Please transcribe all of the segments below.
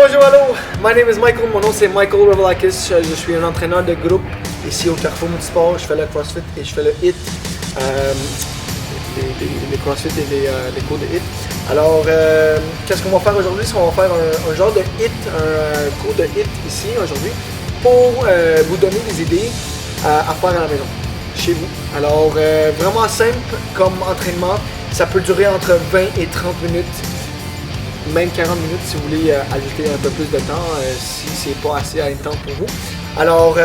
Bonjour, hello, my name is Michael, mon nom c'est Michael Revelakis, je suis un entraîneur de groupe ici au Carrefour Multisport, je fais le CrossFit et je fais le HIIT, les CrossFit et les cours de HIIT. Alors, qu'est-ce qu'on va faire aujourd'hui? On va faire un genre de HIIT, un cours de HIIT ici aujourd'hui pour vous donner des idées à faire à la maison, chez vous. Alors, vraiment simple comme entraînement, ça peut durer entre 20 et 30 minutes. Même 40 minutes si vous voulez ajouter un peu plus de temps, si c'est pas assez intense pour vous. Alors,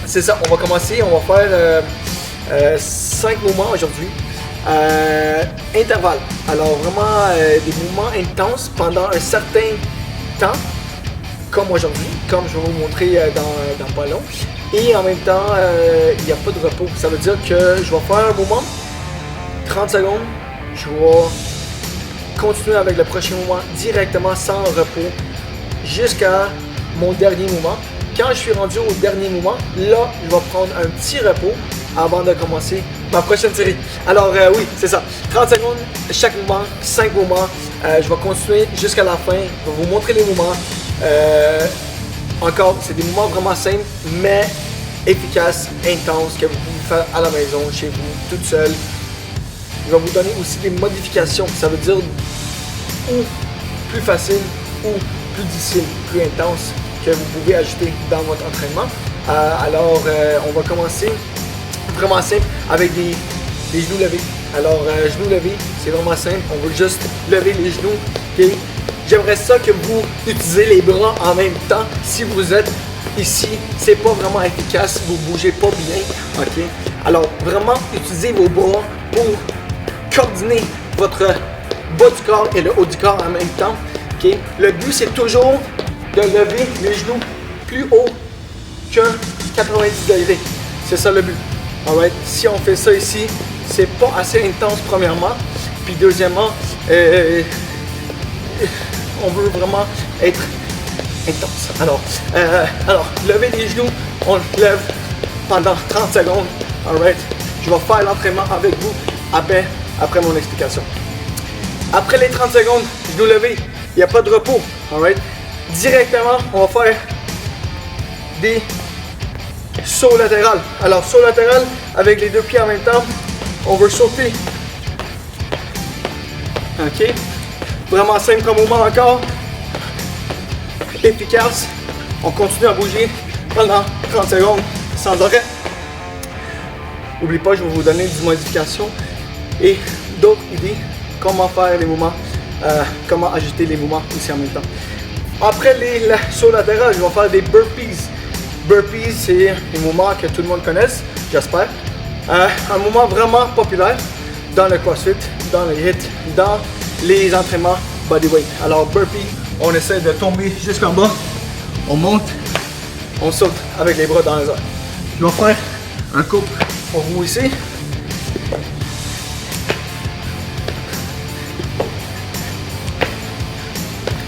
c'est ça, on va commencer, on va faire 5 mouvements aujourd'hui. Intervalle, alors vraiment des mouvements intenses pendant un certain temps, comme aujourd'hui, comme je vais vous montrer dans pas long. Et en même temps, il n'y a pas de repos, ça veut dire que je vais faire un mouvement, 30 secondes, je vais continuer avec le prochain mouvement directement sans repos jusqu'à mon dernier mouvement. Quand je suis rendu au dernier mouvement, là, je vais prendre un petit repos avant de commencer ma prochaine série. Alors oui, c'est ça. 30 secondes, chaque mouvement, 5 mouvements. Je vais continuer jusqu'à la fin. Je vais vous montrer les mouvements. Encore, c'est des mouvements vraiment simples, mais efficaces, intenses, que vous pouvez faire à la maison, chez vous, toute seule. Je vais vous donner aussi des modifications. Ça veut dire ou plus facile ou plus difficile, plus intense que vous pouvez ajouter dans votre entraînement. Alors, on va commencer vraiment simple avec des genoux levés. Alors, genoux levés, c'est vraiment simple. On veut juste lever les genoux. Okay? J'aimerais ça que vous utilisez les bras en même temps. Si vous êtes ici, c'est pas vraiment efficace. Vous bougez pas bien. Ok? Alors, vraiment, utilisez vos bras pour coordonner votre bas du corps et le haut du corps en même temps. Okay? Le but, c'est toujours de lever les genoux plus haut que 90 degrés. C'est ça le but. Alright? Si on fait ça ici, c'est pas assez intense premièrement. Puis deuxièmement, on veut vraiment être intense. Alors, lever les genoux, on lève pendant 30 secondes. Alright? Je vais faire l'entraînement avec vous après mon explication. Après les 30 secondes, genoux levés, il n'y a pas de repos. Alright? Directement, on va faire des sauts latérales. Alors, saut latéral avec les deux pieds en même temps. On veut sauter. Ok? Vraiment simple comme mouvement encore. Efficace. On continue à bouger pendant 30 secondes sans arrêt. N'oubliez pas, je vais vous donner des modifications et d'autres idées, comment faire les mouvements, comment ajouter les mouvements aussi en même temps. Après les sauts latéraux, je vais faire des burpees. Burpees, c'est un mouvement que tout le monde connaisse, j'espère. Un mouvement vraiment populaire dans le CrossFit, dans le HIIT, dans les entraînements bodyweight. Alors burpee, on essaie de tomber jusqu'en bas, on monte, on saute avec les bras dans les airs. Je vais faire un couple pour vous ici.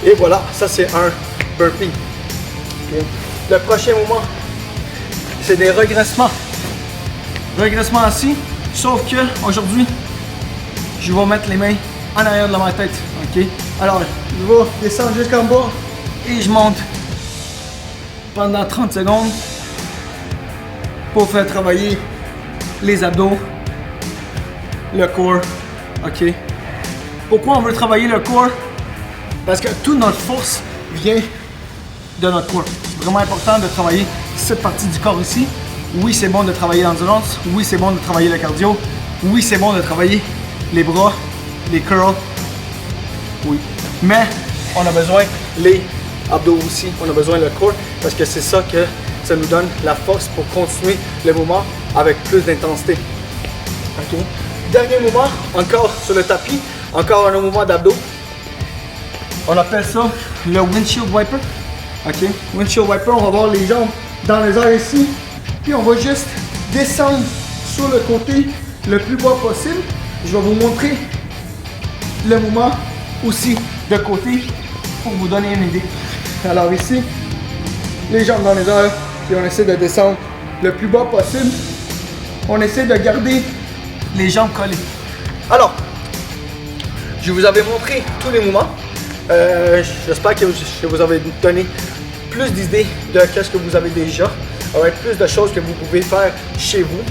Et voilà, ça c'est un burpee. Okay. Le prochain mouvement, c'est des regressements. Regressements assis, sauf que aujourd'hui, je vais mettre les mains en arrière de ma tête. Okay. Alors, je vais descendre jusqu'en bas et je monte pendant 30 secondes pour faire travailler les abdos, le corps. Ok. Pourquoi on veut travailler le corps? Parce que toute notre force vient de notre corps. C'est vraiment important de travailler cette partie du corps ici. Oui, c'est bon de travailler l'endurance. Oui, c'est bon de travailler le cardio. Oui, c'est bon de travailler les bras, les curls. Oui. Mais on a besoin les abdos aussi. On a besoin le corps parce que c'est ça que ça nous donne la force pour continuer le mouvement avec plus d'intensité. Ok. Dernier mouvement, encore sur le tapis. Encore un mouvement d'abdos. On appelle ça le windshield wiper. Ok, windshield wiper, on va avoir les jambes dans les airs ici. Puis on va juste descendre sur le côté le plus bas possible. Je vais vous montrer le mouvement aussi de côté pour vous donner une idée. Alors ici, les jambes dans les airs, puis on essaie de descendre le plus bas possible. On essaie de garder les jambes collées. Alors, je vous avais montré tous les mouvements. J'espère que vous avez donné plus d'idées de ce que vous avez déjà. Alright, plus de choses que vous pouvez faire chez vous.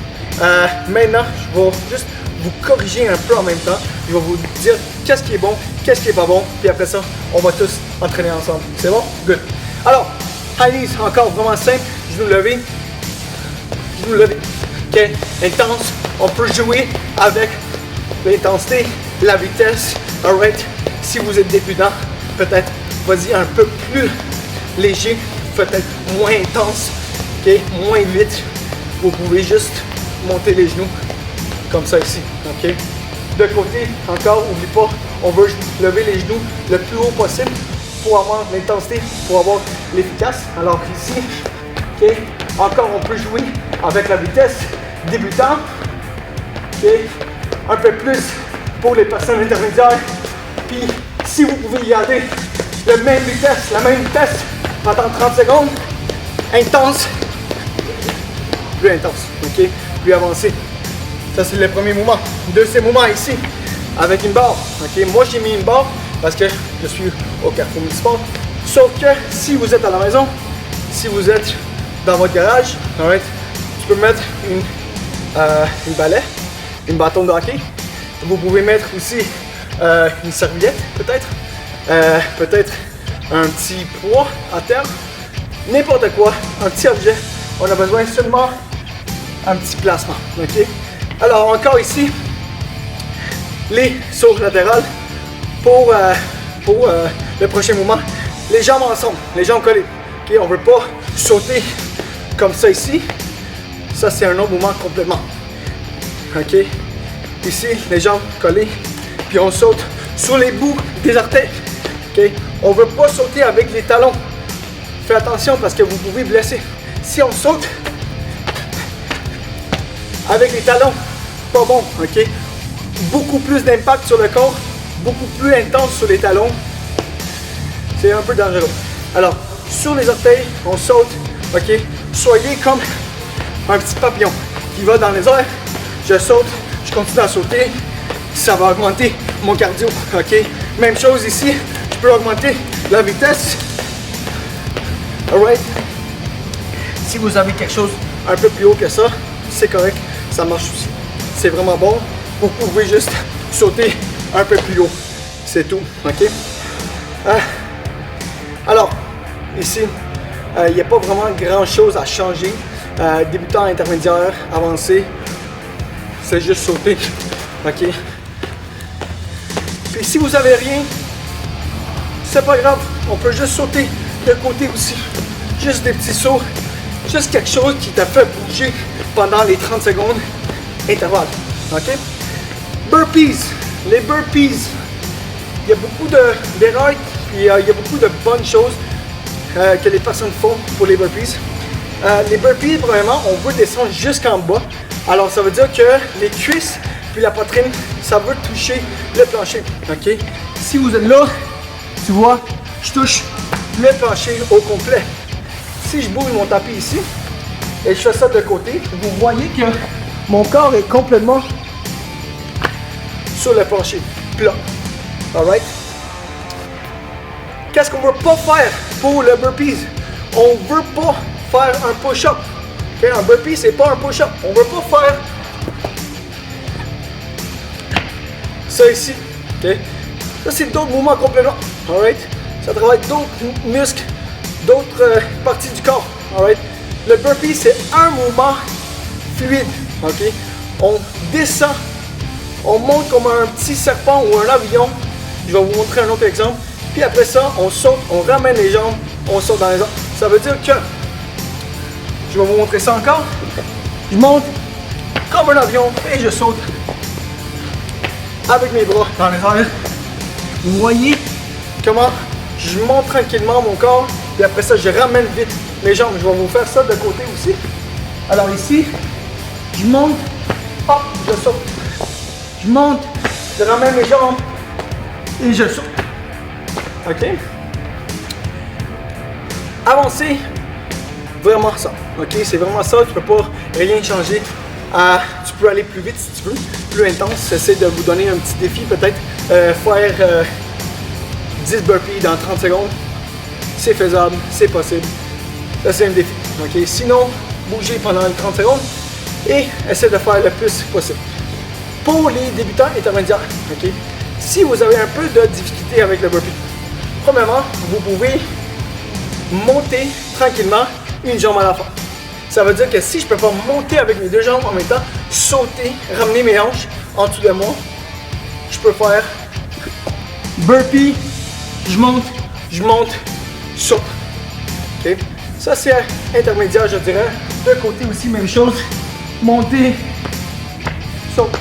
Maintenant, je vais juste vous corriger un peu en même temps. Je vais vous dire qu'est-ce qui est bon, qu'est-ce qui est pas bon. Puis après ça, on va tous entraîner ensemble. C'est bon? Good. Alors, high knees, encore vraiment simple. Genoux levés. Genoux levés. OK? Intense. On peut jouer avec l'intensité, la vitesse. Alright? Si vous êtes débutant, peut-être vas-y un peu plus léger, peut-être moins intense, ok, moins vite. Vous pouvez juste monter les genoux comme ça ici, ok. De côté, encore, n'oublie pas, on veut lever les genoux le plus haut possible pour avoir l'intensité, pour avoir l'efficace. Alors ici, ok, encore on peut jouer avec la vitesse débutant, ok, un peu plus pour les personnes intermédiaires. Puis si vous pouvez y aller la même vitesse pendant 30 secondes, intense, plus intense, ok, plus avancé. Ça c'est le premier mouvement. Deuxième mouvement ici, avec une barre, ok. Moi j'ai mis une barre parce que je suis au Carrefour Multisport. Sauf que si vous êtes à la maison, si vous êtes dans votre garage, alright, tu peux mettre une balai, une bâton de hockey. Vous pouvez mettre aussi une serviette peut-être, peut-être un petit poids à terre, n'importe quoi, un petit objet. On a besoin seulement un petit placement, ok. Alors encore ici, les sauts latérales pour le prochain mouvement. Les jambes ensemble, les jambes collées. Ok, on veut pas sauter comme ça ici. Ça c'est un autre mouvement complètement. Ok. Ici, les jambes collées, puis on saute sur les bouts des orteils. Okay? On ne veut pas sauter avec les talons. Faites attention parce que vous pouvez blesser. Si on saute avec les talons, pas bon. Okay? Beaucoup plus d'impact sur le corps, beaucoup plus intense sur les talons. C'est un peu dangereux. Alors, sur les orteils, on saute. Okay? Soyez comme un petit papillon qui va dans les airs. Je saute. Je continue à sauter, ça va augmenter mon cardio, ok? Même chose ici, je peux augmenter la vitesse, alright? Si vous avez quelque chose un peu plus haut que ça, c'est correct, ça marche aussi. C'est vraiment bon, vous pouvez juste sauter un peu plus haut, c'est tout, ok? Alors, ici, il n'y a pas vraiment grand chose à changer. Débutant, intermédiaire, avancé. C'est juste sauter, ok? Puis si vous avez rien, c'est pas grave, on peut juste sauter de côté aussi. Juste des petits sauts, juste quelque chose qui t'a fait bouger pendant les 30 secondes intervalle, ok? Burpees, les burpees, il y a beaucoup d'erreurs, puis il y a beaucoup de bonnes choses que les personnes font pour les burpees. Les burpees, premièrement, on veut descendre jusqu'en bas. Alors, ça veut dire que les cuisses puis la poitrine, ça veut toucher le plancher, ok? Si vous êtes là, tu vois, je touche le plancher au complet. Si je bouge mon tapis ici et je fais ça de côté, vous voyez que mon corps est complètement sur le plancher, plat. Alright? Qu'est-ce qu'on ne veut pas faire pour le burpees? On ne veut pas faire un push-up. Okay, un burpee, c'est pas un push-up. On ne veut pas faire ça ici. Okay? Ça, c'est d'autres mouvements complètement. Alright? Ça travaille d'autres muscles, d'autres parties du corps. Alright? Le burpee, c'est un mouvement fluide. Okay? On descend, on monte comme un petit serpent ou un avion. Je vais vous montrer un autre exemple. Puis après ça, on saute, on ramène les jambes, on saute dans les airs. Ça veut dire que je vais vous montrer ça encore. Je monte comme un avion et je saute avec mes bras dans les airs. Vous voyez comment je monte tranquillement mon corps et après ça je ramène vite mes jambes. Je vais vous faire ça de côté aussi. Alors ici, je monte, hop, je saute. Je monte, je ramène mes jambes et je saute. Ok? Avancer. Vraiment ça, ok? C'est vraiment ça, tu peux pas rien changer. Tu peux aller plus vite si tu veux, plus intense. J'essaie de vous donner un petit défi, peut-être faire 10 burpees dans 30 secondes. C'est faisable, c'est possible. Ça, c'est un défi. Okay? Sinon, bougez pendant les 30 secondes et essayez de faire le plus possible. Pour les débutants intermédiaires, okay? Si vous avez un peu de difficulté avec le burpee, premièrement, vous pouvez monter tranquillement une jambe à la fois. Ça veut dire que si je ne peux pas monter avec mes deux jambes en même temps, sauter, ramener mes hanches en dessous de moi, je peux faire burpee, je monte, saute. Okay? Ça c'est intermédiaire, je dirais. De côté aussi, même chose. Monter, saute.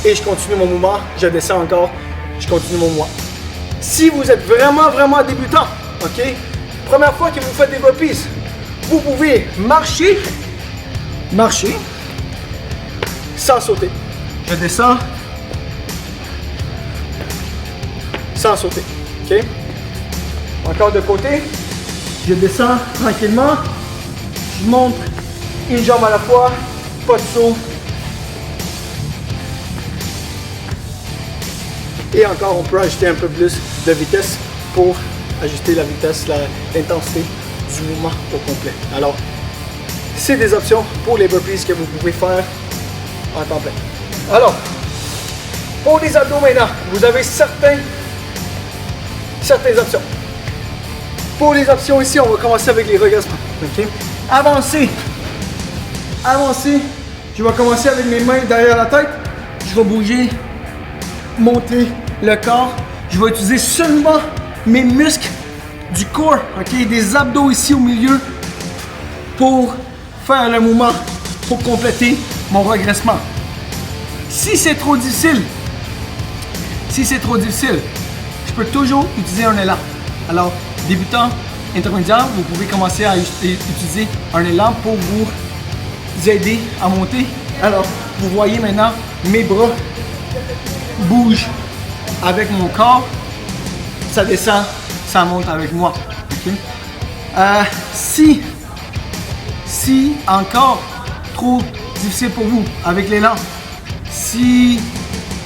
Et je continue mon mouvement, je descends encore, je continue mon mouvement. Si vous êtes vraiment débutant, ok, première fois que vous faites des burpees, vous pouvez marcher, sans sauter. Je descends, sans sauter, ok. Encore de côté, je descends tranquillement, je monte une jambe à la fois, pas de saut. Et encore, on peut ajouter un peu plus de vitesse pour ajuster la vitesse, l'intensité du mouvement au complet. Alors, c'est des options pour les burpees que vous pouvez faire en temps plein. Alors, pour les abdos maintenant, vous avez certaines options. Pour les options ici, on va commencer avec les regressements. Okay? Avancer. Je vais commencer avec mes mains derrière la tête. Je vais bouger, monter le corps. Je vais utiliser seulement mes muscles du corps, okay? Des abdos ici au milieu pour faire le mouvement, pour compléter mon regressement. Si c'est trop difficile, je peux toujours utiliser un élan. Alors, débutant, intermédiaire, vous pouvez commencer à utiliser un élan pour vous aider à monter. Alors, vous voyez maintenant, mes bras bougent avec mon corps. Ça descend, ça monte avec moi. Okay? Si encore trop difficile pour vous avec l'élan, si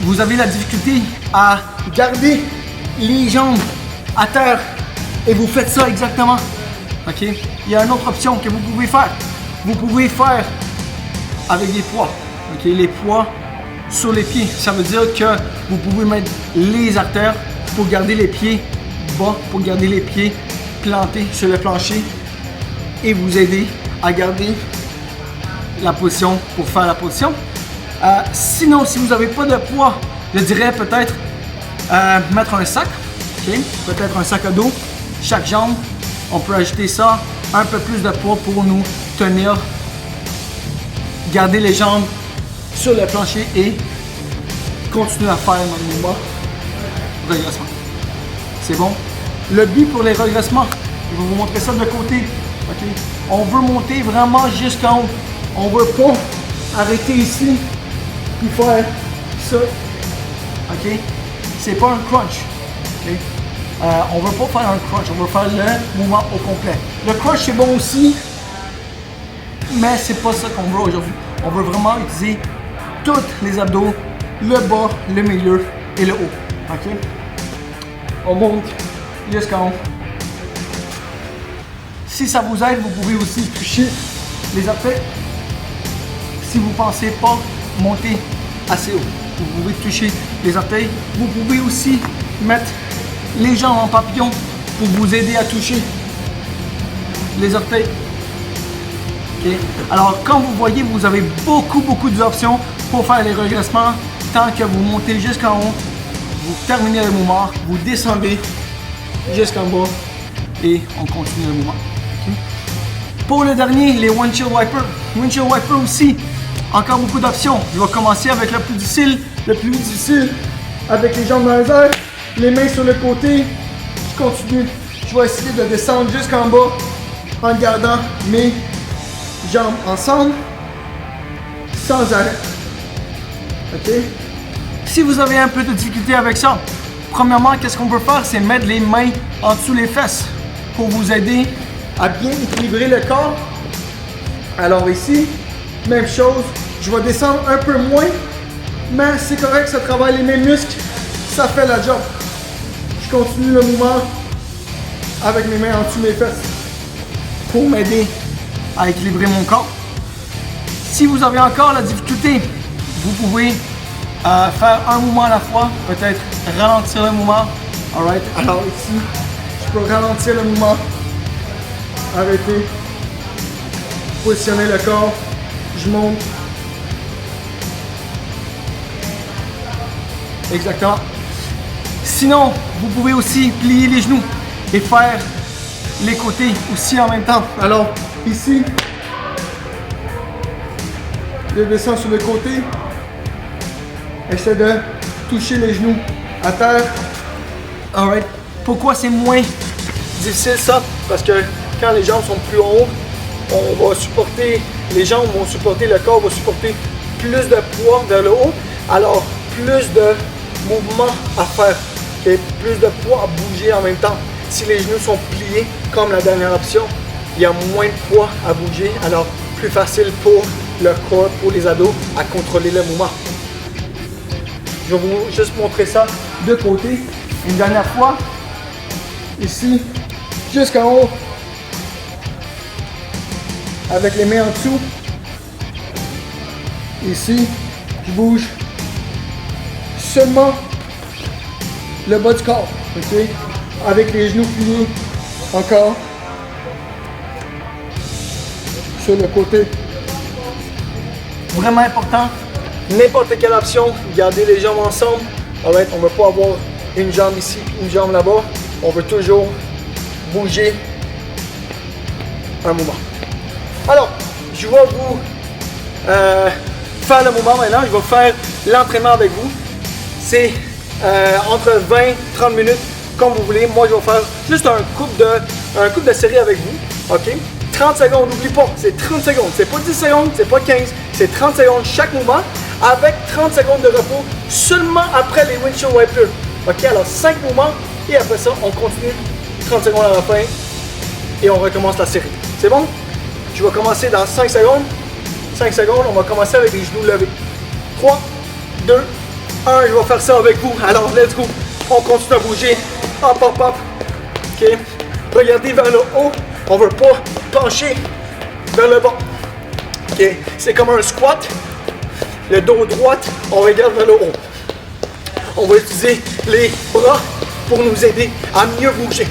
vous avez la difficulté à garder les jambes à terre et vous faites ça exactement, ok, il y a une autre option que vous pouvez faire. Vous pouvez faire avec des poids, ok, les poids sur les pieds. Ça veut dire que vous pouvez mettre les haltères pour garder les pieds bas, pour garder les pieds plantés sur le plancher et vous aider à garder la position pour faire la position. Sinon, si vous n'avez pas de poids, je dirais peut-être mettre un sac, okay? Peut-être un sac à dos, chaque jambe. On peut ajouter ça, un peu plus de poids pour nous tenir, garder les jambes sur le plancher et continuer à faire notre mouvement regressement. C'est bon? Le but pour les regressements, je vais vous montrer ça de côté. Okay? On veut monter vraiment jusqu'en haut. On ne veut pas arrêter ici et faire ça. Okay? C'est pas un crunch. Okay? On ne veut pas faire un crunch, on veut faire le mouvement au complet. Le crunch c'est bon aussi, mais c'est pas ça qu'on veut aujourd'hui. On veut vraiment utiliser tous les abdos, le bas, le milieu et le haut. Okay? On monte jusqu'en haut. Si ça vous aide, vous pouvez aussi toucher les haltères. Si vous ne pensez pas monter assez haut, vous pouvez toucher les haltères. Vous pouvez aussi mettre les jambes en papillon pour vous aider à toucher les haltères. Okay. Alors, comme vous voyez, vous avez beaucoup d'options pour faire les regressements. Tant que vous montez jusqu'en haut, vous terminez le mouvement, vous descendez jusqu'en bas et on continue le mouvement. Okay. Pour le dernier, les windshield wipers. Windshield wiper aussi, encore beaucoup d'options. Je vais commencer avec le plus difficile. Le plus difficile, avec les jambes dans les airs, les mains sur le côté. Je continue. Je vais essayer de descendre jusqu'en bas en gardant mes jambes ensemble, sans arrêt. Ok? Si vous avez un peu de difficulté avec ça, premièrement, qu'est-ce qu'on peut faire? C'est mettre les mains en dessous les fesses pour vous aider à bien équilibrer le corps. Alors ici, même chose, je vais descendre un peu moins, mais c'est correct, ça travaille les mêmes muscles, ça fait la job. Je continue le mouvement avec mes mains en dessous de mes fesses pour m'aider à équilibrer mon corps. Si vous avez encore la difficulté, vous pouvez faire un mouvement à la fois, peut-être ralentir le mouvement. Alright, alors ici, je peux ralentir le mouvement, arrêter, positionner le corps, je monte. Exactement. Sinon, vous pouvez aussi plier les genoux et faire les côtés aussi en même temps. Alors, ici, je descends sur le côté. Essaie de toucher les genoux à terre. Alright. Pourquoi c'est moins difficile ça? Parce que quand les jambes sont plus hautes, on va supporter, les jambes vont supporter, le corps va supporter plus de poids vers le haut. Alors, plus de mouvements à faire. Okay? Plus de poids à bouger en même temps. Si les genoux sont pliés, comme la dernière option, il y a moins de poids à bouger. Alors, plus facile pour le corps, pour les ados, à contrôler le mouvement. Je vais vous juste montrer ça de côté. Une dernière fois. Ici, jusqu'en haut. Avec les mains en dessous. Ici, je bouge seulement le bas du corps. Okay? Avec les genoux pliés. Encore. Sur le côté. Vraiment important. N'importe quelle option, garder les jambes ensemble. Alright, on ne veut pas avoir une jambe ici, une jambe là-bas. On veut toujours bouger un mouvement. Alors, je vais vous faire le mouvement maintenant. Je vais faire l'entraînement avec vous. C'est entre 20 et 30 minutes, comme vous voulez. Moi, je vais faire juste un couple de séries avec vous. OK? 30 secondes, n'oublie pas, c'est 30 secondes. C'est pas 10 secondes, c'est pas 15, c'est 30 secondes chaque mouvement avec 30 secondes de repos seulement après les windshield wipers. OK, alors 5 mouvements et après ça, on continue 30 secondes à la fin et on recommence la série. C'est bon? Je vais commencer dans 5 secondes. 5 secondes, on va commencer avec les genoux levés. 3, 2, 1, je vais faire ça avec vous. Alors, let's go. On continue à bouger. Hop, hop, hop. OK. Regardez vers le haut. On ne veut pas pencher vers le bas. OK. C'est comme un squat. Le dos droit, on regarde vers le haut. On va utiliser les bras pour nous aider à mieux bouger.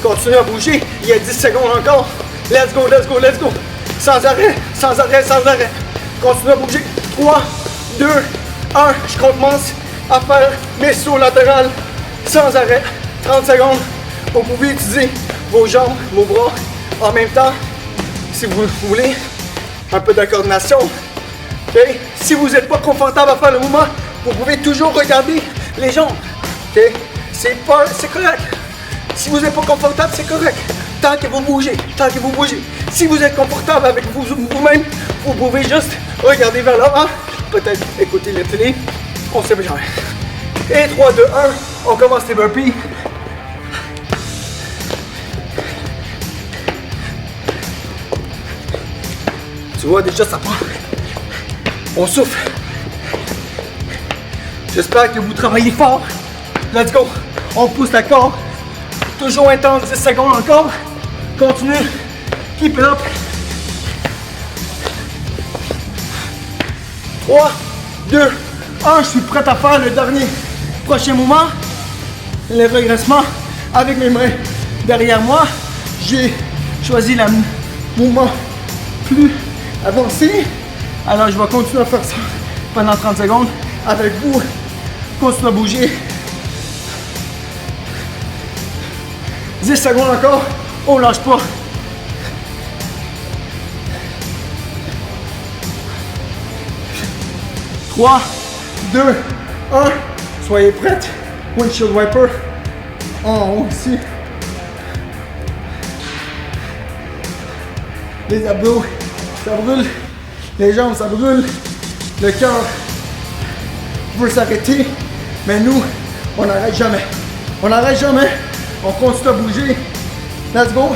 Continuez à bouger. Il y a 10 secondes encore. Let's go, let's go, let's go. Sans arrêt, sans arrêt, sans arrêt. Continuez à bouger. 3, 2, 1. Je commence à faire mes sauts latérales sans arrêt. 30 secondes. Vous pouvez utiliser vos jambes, vos bras en même temps. Si vous voulez, un peu de coordination. Okay? Si vous n'êtes pas confortable à faire le mouvement, vous pouvez toujours regarder les jambes. Okay? C'est correct. Si vous n'êtes pas confortable, c'est correct. Tant que vous bougez, tant que vous bougez. Si vous êtes confortable avec vous-même, vous pouvez juste regarder vers l'avant. Peut-être écouter la télé. On ne sait jamais. Et 3, 2, 1, on commence les burpees. Tu vois, déjà ça part. On souffle. J'espère que vous travaillez fort. Let's go. On pousse la corde. Toujours intense, 10 secondes encore. Continue. Keep it up. 3, 2, 1. Je suis prêt à faire le dernier. Prochain mouvement. Le regressement avec mes mains derrière moi. J'ai choisi le mouvement plus avancé. Alors je vais continuer à faire ça pendant 30 secondes avec vous. Continuez à bouger. 10 secondes encore. On lâche pas. Trois, 2, 1. Soyez prêts. Windshield wiper. En haut ici. Les abdos, ça brûle. Les jambes, ça brûle. Le cœur veut s'arrêter. Mais nous, on n'arrête jamais. On n'arrête jamais. On continue à bouger. Let's go.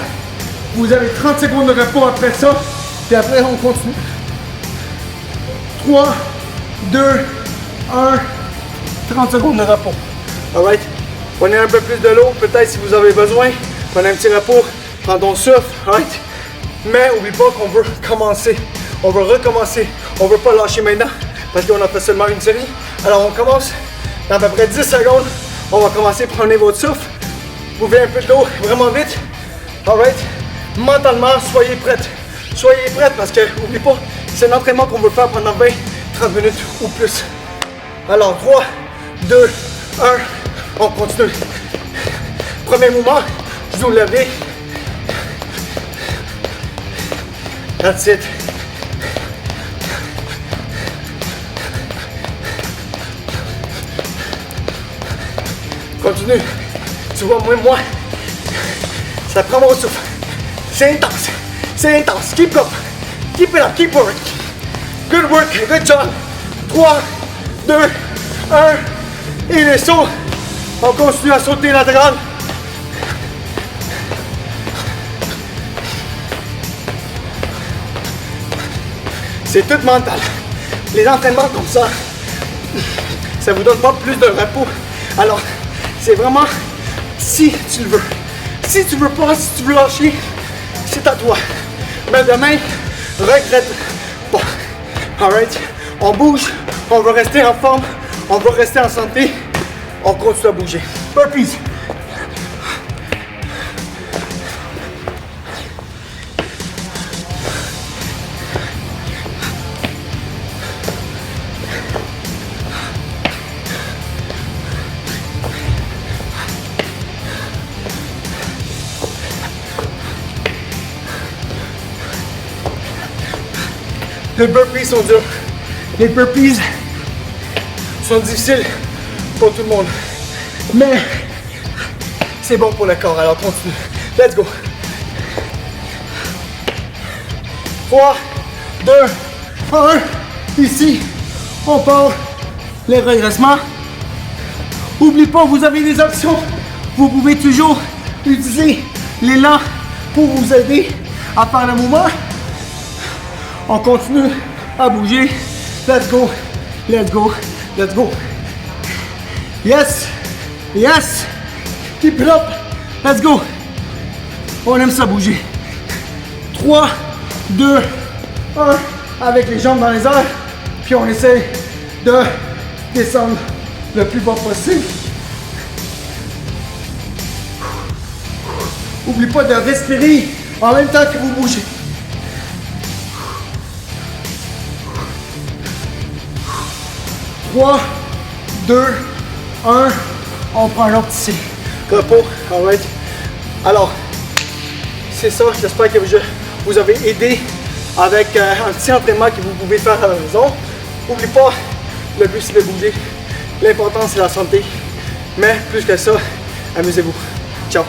Vous avez 30 secondes de repos après ça. Puis après, on continue. 3, 2, 1. 30 secondes de repos. Alright? Prenez un peu plus de l'eau, peut-être si vous avez besoin. Prenez un petit repos, prends ton souffle, right? Mais n'oublie pas qu'on veut commencer. On veut recommencer. On veut pas lâcher maintenant parce qu'on a fait seulement une série. Alors on commence dans à peu près 10 secondes. On va commencer, prenez votre souffle. Buvez un peu de l'eau vraiment vite. Alright? Mentalement, soyez prêtes. Soyez prêtes parce que, n'oublie pas, c'est un entraînement qu'on veut faire pendant 20-30 minutes ou plus. Alors 3, 2, 1, on continue. Premier mouvement, genou levé. That's it. Continue. Tu vois, moi, ça prend mon souffle. C'est intense. C'est intense. Keep up. Keep it up. Keep work. Good work. Good job. 3, 2, 1. Et les sauts. On continue à sauter latéral. C'est tout mental. Les entraînements comme ça, ça vous donne pas plus de repos. Alors, c'est vraiment si tu le veux. Si tu veux pas, si tu veux lâcher, c'est à toi. Mais demain, regrette pas. Alright? On bouge, on veut rester en forme, on veut rester en santé. On continue à bouger. Burpees. Les burpees sont durs. Les burpees sont difficiles pour tout le monde. Mais c'est bon pour le corps, alors continue. Let's go. 3, 2, 1. Ici, on part. Les redressements. N'oubliez pas, vous avez des options. Vous pouvez toujours utiliser l'élan pour vous aider à faire le mouvement. On continue à bouger. Let's go. Let's go. Let's go. Yes. Yes. Keep it up. Let's go. On aime ça bouger. 3, 2, 1. Avec les jambes dans les airs. Puis on essaie de descendre le plus bas possible. N'oublie pas de respirer en même temps que vous bougez. 3, 2, 1, on prend un autre ici. Repos, alright. Alors, c'est ça, j'espère que vous avez aidé avec un petit entraînement que vous pouvez faire à la maison. N'oubliez pas, le but c'est de bouger. L'important c'est la santé. Mais plus que ça, amusez-vous. Ciao.